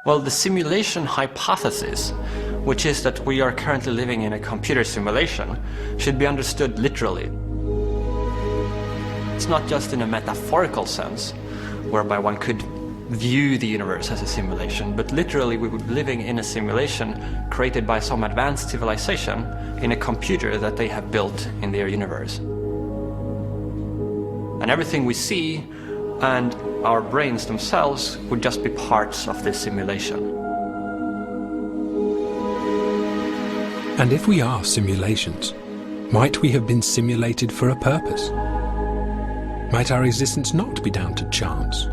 Well, the simulation hypothesis, which is that we are currently living in a computer simulation, should be understood literally. It's not just in a metaphorical sense, whereby one could view the universe as a simulation, but literally we would be living in a simulation created by some advanced civilization in a computer that they have built in their universe. And everything we see and our brains themselves would just be parts of this simulation. And if we are simulations, might we have been simulated for a purpose? Might our existence not be down to chance?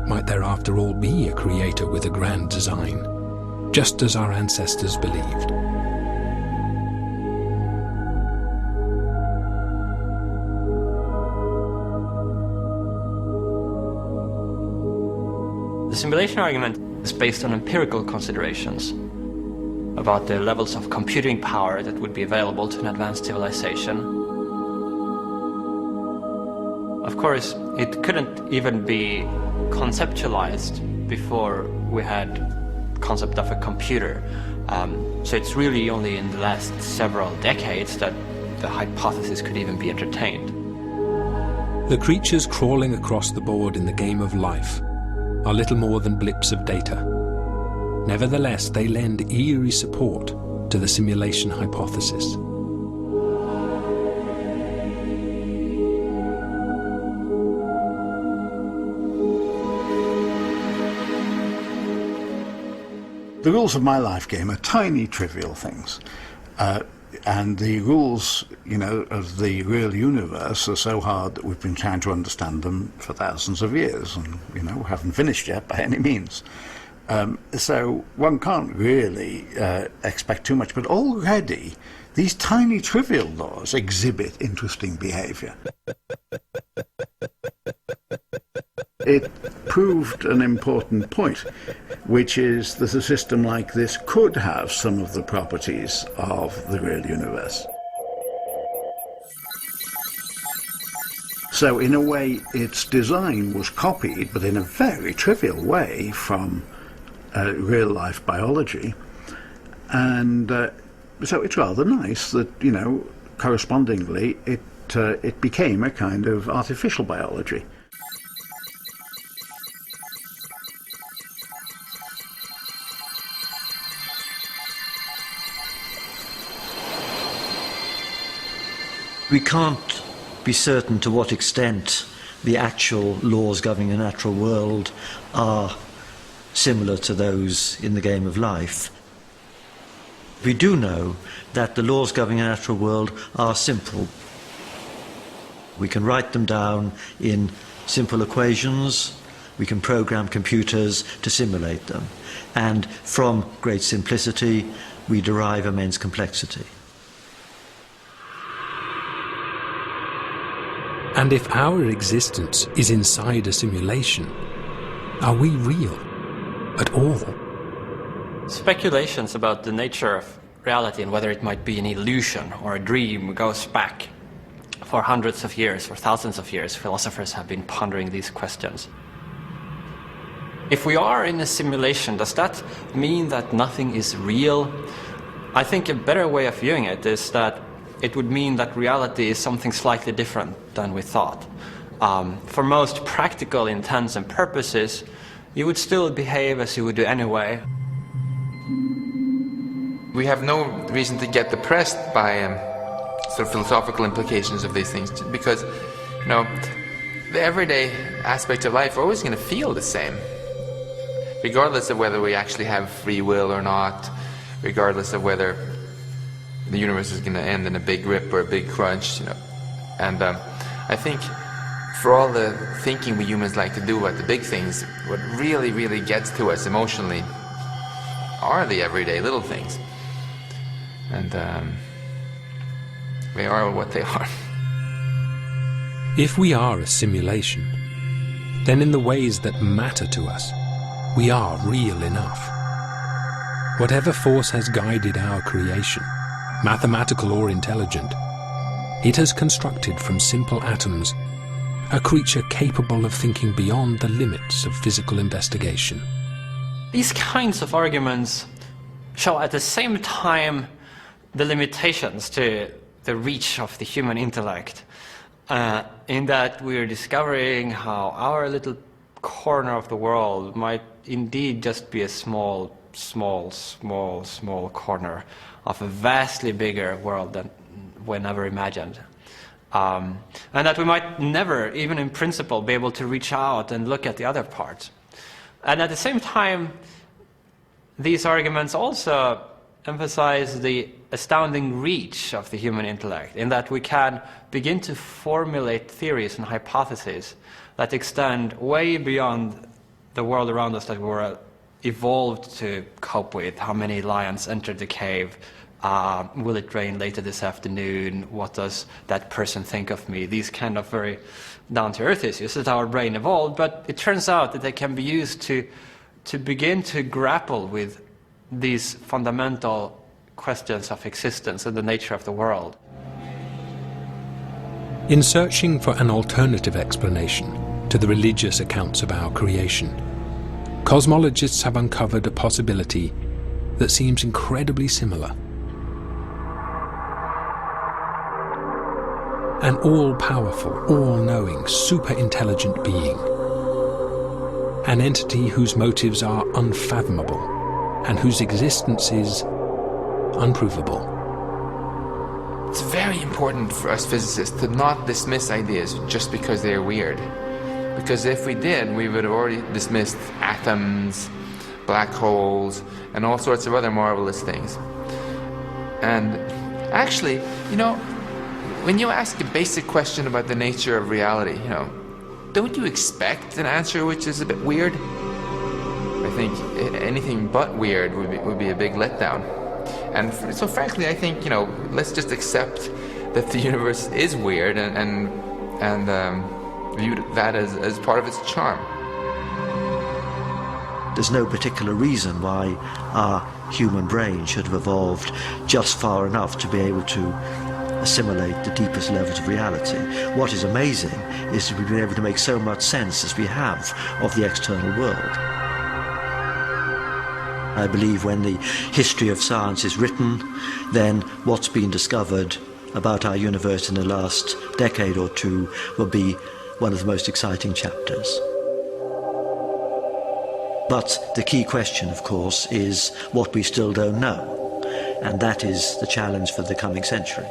Might there after all be a creator with a grand design, just as our ancestors believed? The simulation argument is based on empirical considerations about the levels of computing power that would be available to an advanced civilization. Of course, it couldn't even be conceptualized before we had the concept of a computer. So it's really only in the last several decades that the hypothesis could even be entertained. The creatures crawling across the board in the game of life are little more than blips of data. Nevertheless, they lend eerie support to the simulation hypothesis. The rules of my life game are tiny, trivial things. And the rules, of the real universe are so hard that we've been trying to understand them for thousands of years and, haven't finished yet by any means. So one can't really expect too much, but already these tiny, trivial laws exhibit interesting behavior. It proved an important point, which is that a system like this could have some of the properties of the real universe. So in a way, its design was copied, but in a very trivial way, from real-life biology. And so it's rather nice that, correspondingly, it became a kind of artificial biology. We can't be certain to what extent the actual laws governing the natural world are similar to those in the game of life. We do know that the laws governing the natural world are simple. We can write them down in simple equations. We can program computers to simulate them. And from great simplicity, we derive immense complexity. And if our existence is inside a simulation, are we real at all? Speculations about the nature of reality and whether it might be an illusion or a dream goes back for hundreds of years, for thousands of years. Philosophers have been pondering these questions. If we are in a simulation, does that mean that nothing is real? I think a better way of viewing it is that it would mean that reality is something slightly different than we thought. For most practical intents and purposes, you would still behave as you would do anyway. We have no reason to get depressed by sort of philosophical implications of these things, because, the everyday aspects of life are always going to feel the same, regardless of whether we actually have free will or not, regardless of whether the universe is going to end in a big rip or a big crunch, And I think for all the thinking we humans like to do about the big things, what really, really gets to us emotionally are the everyday little things. And they are what they are. If we are a simulation, then in the ways that matter to us, we are real enough. Whatever force has guided our creation, mathematical or intelligent, it has constructed from simple atoms a creature capable of thinking beyond the limits of physical investigation. These kinds of arguments show at the same time the limitations to the reach of the human intellect, in that we're discovering how our little corner of the world might indeed just be a small corner of a vastly bigger world than we never imagined. And that we might never, even in principle, be able to reach out and look at the other parts. And at the same time, these arguments also emphasize the astounding reach of the human intellect, in that we can begin to formulate theories and hypotheses that extend way beyond the world around us that we were evolved to cope with. How many lions entered the cave? Will it rain later this afternoon? What does that person think of me? These kind of very down-to-earth issues that our brain evolved, but it turns out that they can be used to begin to grapple with these fundamental questions of existence and the nature of the world. In searching for an alternative explanation to the religious accounts of our creation, cosmologists have uncovered a possibility that seems incredibly similar. An all-powerful, all-knowing, super-intelligent being. An entity whose motives are unfathomable and whose existence is unprovable. It's very important for us physicists to not dismiss ideas just because they're weird. Because if we did, we would have already dismissed atoms, black holes, and all sorts of other marvelous things. And actually, when you ask a basic question about the nature of reality, don't you expect an answer which is a bit weird? I think anything but weird would be a big letdown. And so frankly, I think, let's just accept that the universe is weird and view that as part of its charm. There's no particular reason why our human brain should have evolved just far enough to be able to assimilate the deepest levels of reality. What is amazing is that we've been able to make so much sense as we have of the external world. I believe when the history of science is written, then what's been discovered about our universe in the last decade or two will be one of the most exciting chapters. But the key question, of course, is what we still don't know, and that is the challenge for the coming century.